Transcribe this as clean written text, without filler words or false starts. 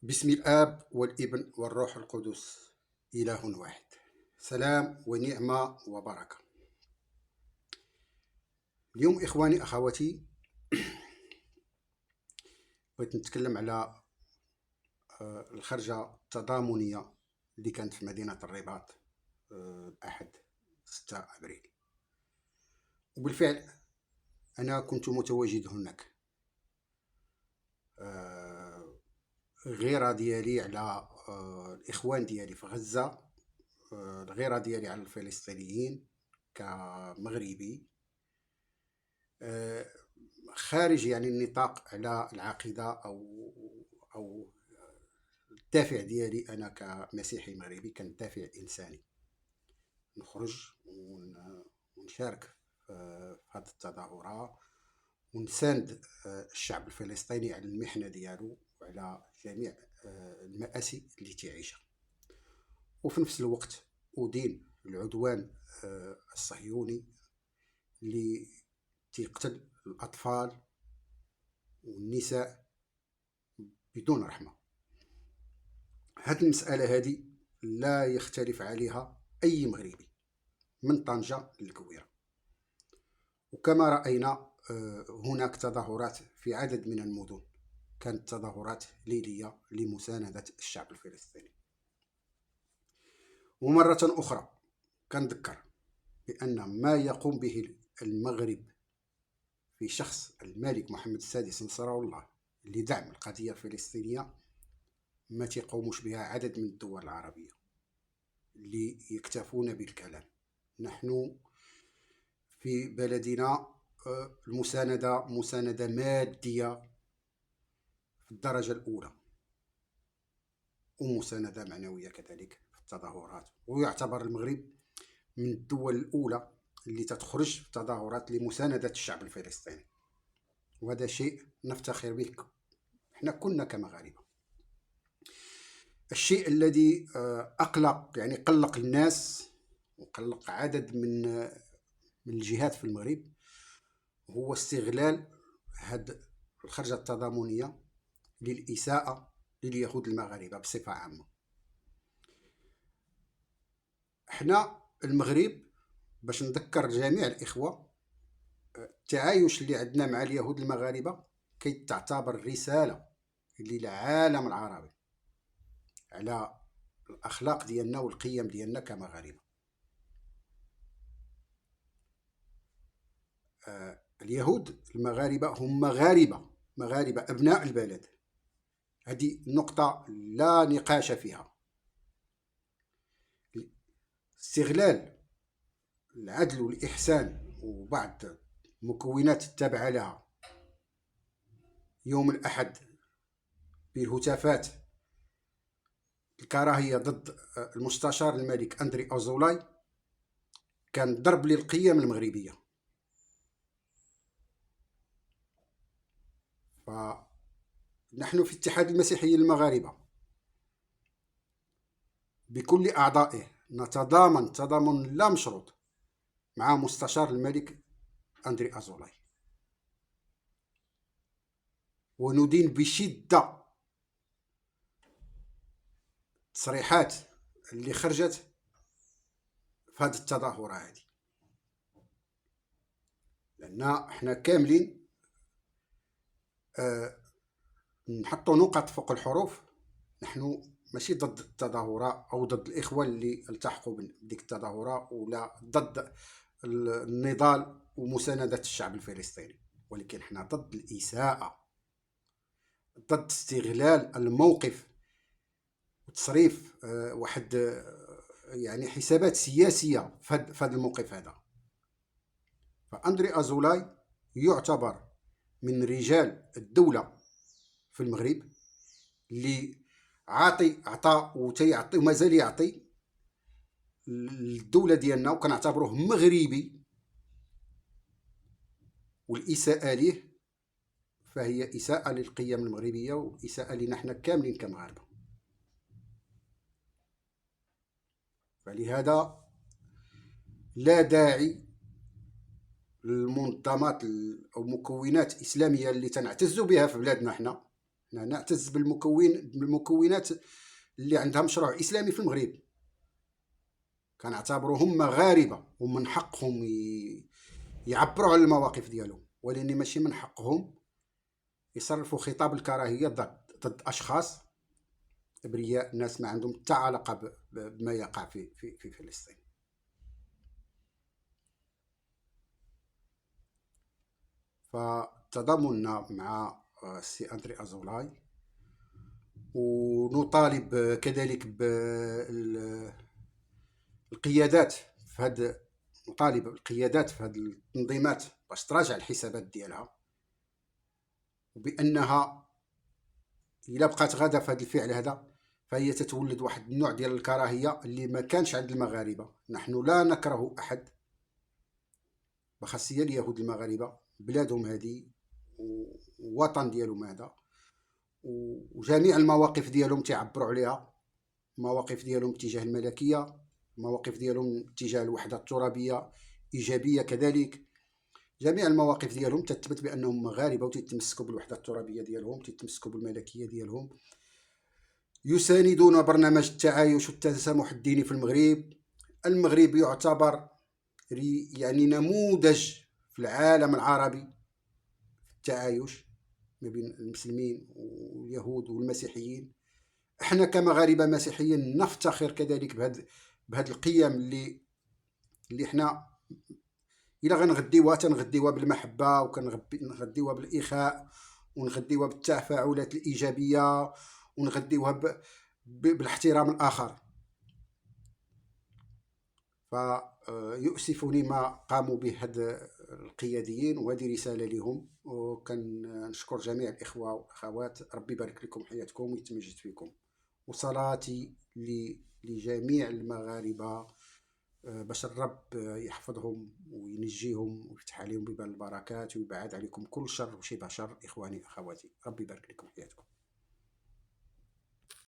بسم الآب والابن والروح القدس، إله واحد. سلام ونعمة وبركة. اليوم إخواني أخواتي، بغيت نتكلم على الخرجة التضامنية اللي كانت في مدينة الرباط الأحد 6 أبريل. وبالفعل أنا كنت متواجد هناك. الغيرة ديالي على الإخوان ديالي في غزة، الغيرة ديالي على الفلسطينيين كمغربي، خارج يعني النطاق على العقيدة أو الدافع ديالي. أنا كمسيحي مغربي كان دافع إنساني، نخرج ونشارك في هذه التظاهرة ونساند الشعب الفلسطيني على المحنة ديالو وعلى جميع المآسي اللي تعيشها، وفي نفس الوقت أدين العدوان الصهيوني اللي تيقتل الأطفال والنساء بدون رحمة. هذه المسألة هذه لا يختلف عليها أي مغربي من طنجة للكويرة. وكما رأينا هناك تظاهرات في عدد من المدن، كانت تظاهرات ليلية لمساندة الشعب الفلسطيني. ومرة أخرى كنذكر بأن ما يقوم به المغرب في شخص الملك محمد السادس نصره الله لدعم القضية الفلسطينية ما تيقومش بها عدد من الدول العربية اللي يكتفون بالكلام. نحن في بلدنا المساندة مساندة مادية في الدرجة الأولى، ومساندة معنوية كذلك في التظاهرات، ويعتبر المغرب من الدول الأولى اللي تتخرج في تظاهرات لمساندة الشعب الفلسطيني، وهذا شيء نفتخر به احنا كنا كمغاربة. الشيء الذي قلق الناس وقلق عدد من الجهات في المغرب هو استغلال هذه الخرجة التضامنية للإساءة لليهود المغاربة بصفة عامة. احنا المغرب، باش نذكر جميع الإخوة، التعايش اللي عندنا مع اليهود المغاربة كي تعتبر رسالة للعالم العربي على الأخلاق ديالنا والقيم ديالنا كمغاربة. اليهود المغاربة هم مغاربة أبناء البلد، هذه نقطة لا نقاش فيها. استغلال العدل والإحسان وبعض مكونات التابعة لها يوم الأحد بالهتافات الكراهية ضد المستشار الملك أندري أوزولاي كان ضرب للقيم المغربية. فنحن في اتحاد المسيحيين المغاربة بكل أعضائه نتضامن تضامن لا مشروط مع مستشار الملك أندري أوزولاي، وندين بشدة التصريحات اللي خرجت في هذه التظاهرة هذه، لأن احنا كاملين نحطوا نقط فوق الحروف. نحن ماشي ضد التظاهرة أو ضد الإخوة اللي التحقوا بديك التظاهرة، ولا ضد النضال ومساندة الشعب الفلسطيني، ولكن احنا ضد الإساءة، ضد استغلال الموقف وتصريف واحد يعني حسابات سياسية في هذا الموقف هذا. فأندري أزولاي يعتبر من رجال الدولة في المغرب اللي عطى وتيعطي ومازال يعطي الدولة ديالنا، وكنعتبروه مغربي، والإساءة ليه فهي إساءة للقيم المغربية وإساءة لنا حنا كاملين كمغاربة. فلهذا لا داعي للمنظمات أو مكونات إسلامية اللي تنعتز بها في بلادنا حنا حنا نعتز بالمكونات اللي عندها مشروع اسلامي في المغرب، كنعتبروهم مغاربه ومن حقهم يعبروا على المواقف ديالهم، ولكن ماشي من حقهم يصرفوا خطاب الكراهيه ضد اشخاص ابرياء، ناس ما عندهم حتى علاقه بما يقع في فلسطين. فتضامننا مع السي أندري أزولاي، ونطالب كذلك بالقيادات في هذا، نطالب القيادات في هذه التنظيمات باش تراجع الحسابات ديالها، وبانها الا بقات غاده في هذا الفعل هذا فهي تتولد واحد النوع ديال الكراهيه اللي ما كانش عند المغاربه. نحن لا نكره احد، بخاصيه اليهود المغاربه، بلادهم هذه ووطن ديالهم هذا، وجميع المواقف ديالهم تعبروا عليها، مواقف ديالهم تجاه الملكيه، مواقف ديالهم تجاه الوحده الترابيه ايجابيه كذلك. جميع المواقف ديالهم تثبت بانهم مغاربه وتتمسكوا بالوحده الترابيه ديالهم، تتمسكوا بالملكيه ديالهم، يساندون برنامج التعايش والتسامح الديني في المغرب. المغرب يعتبر يعني نموذج في العالم العربي في التعايش ما بين المسلمين واليهود والمسيحيين. احنا كمغاربه مسيحيين نفتخر كذلك بهذه القيم اللي احنا الا غنغديوها تنغديوها بالمحبه، وكنغديوها بالاخاء، ونغديوها بالتفاعلات الايجابيه، ونغديوها بالاحترام الاخر. فيؤسفني ما قاموا به هاد القياديين، وهذه رساله لهم، وكنشكر جميع الاخوه والاخوات. ربي يبارك لكم حياتكم ويتمجد فيكم، وصلاتي لجميع المغاربه باش الرب يحفظهم وينجيهم ويفتح عليهم ببال البركات ويبعد عليكم كل شر وشبه شر. اخواني اخواتي، ربي يبارك لكم حياتكم.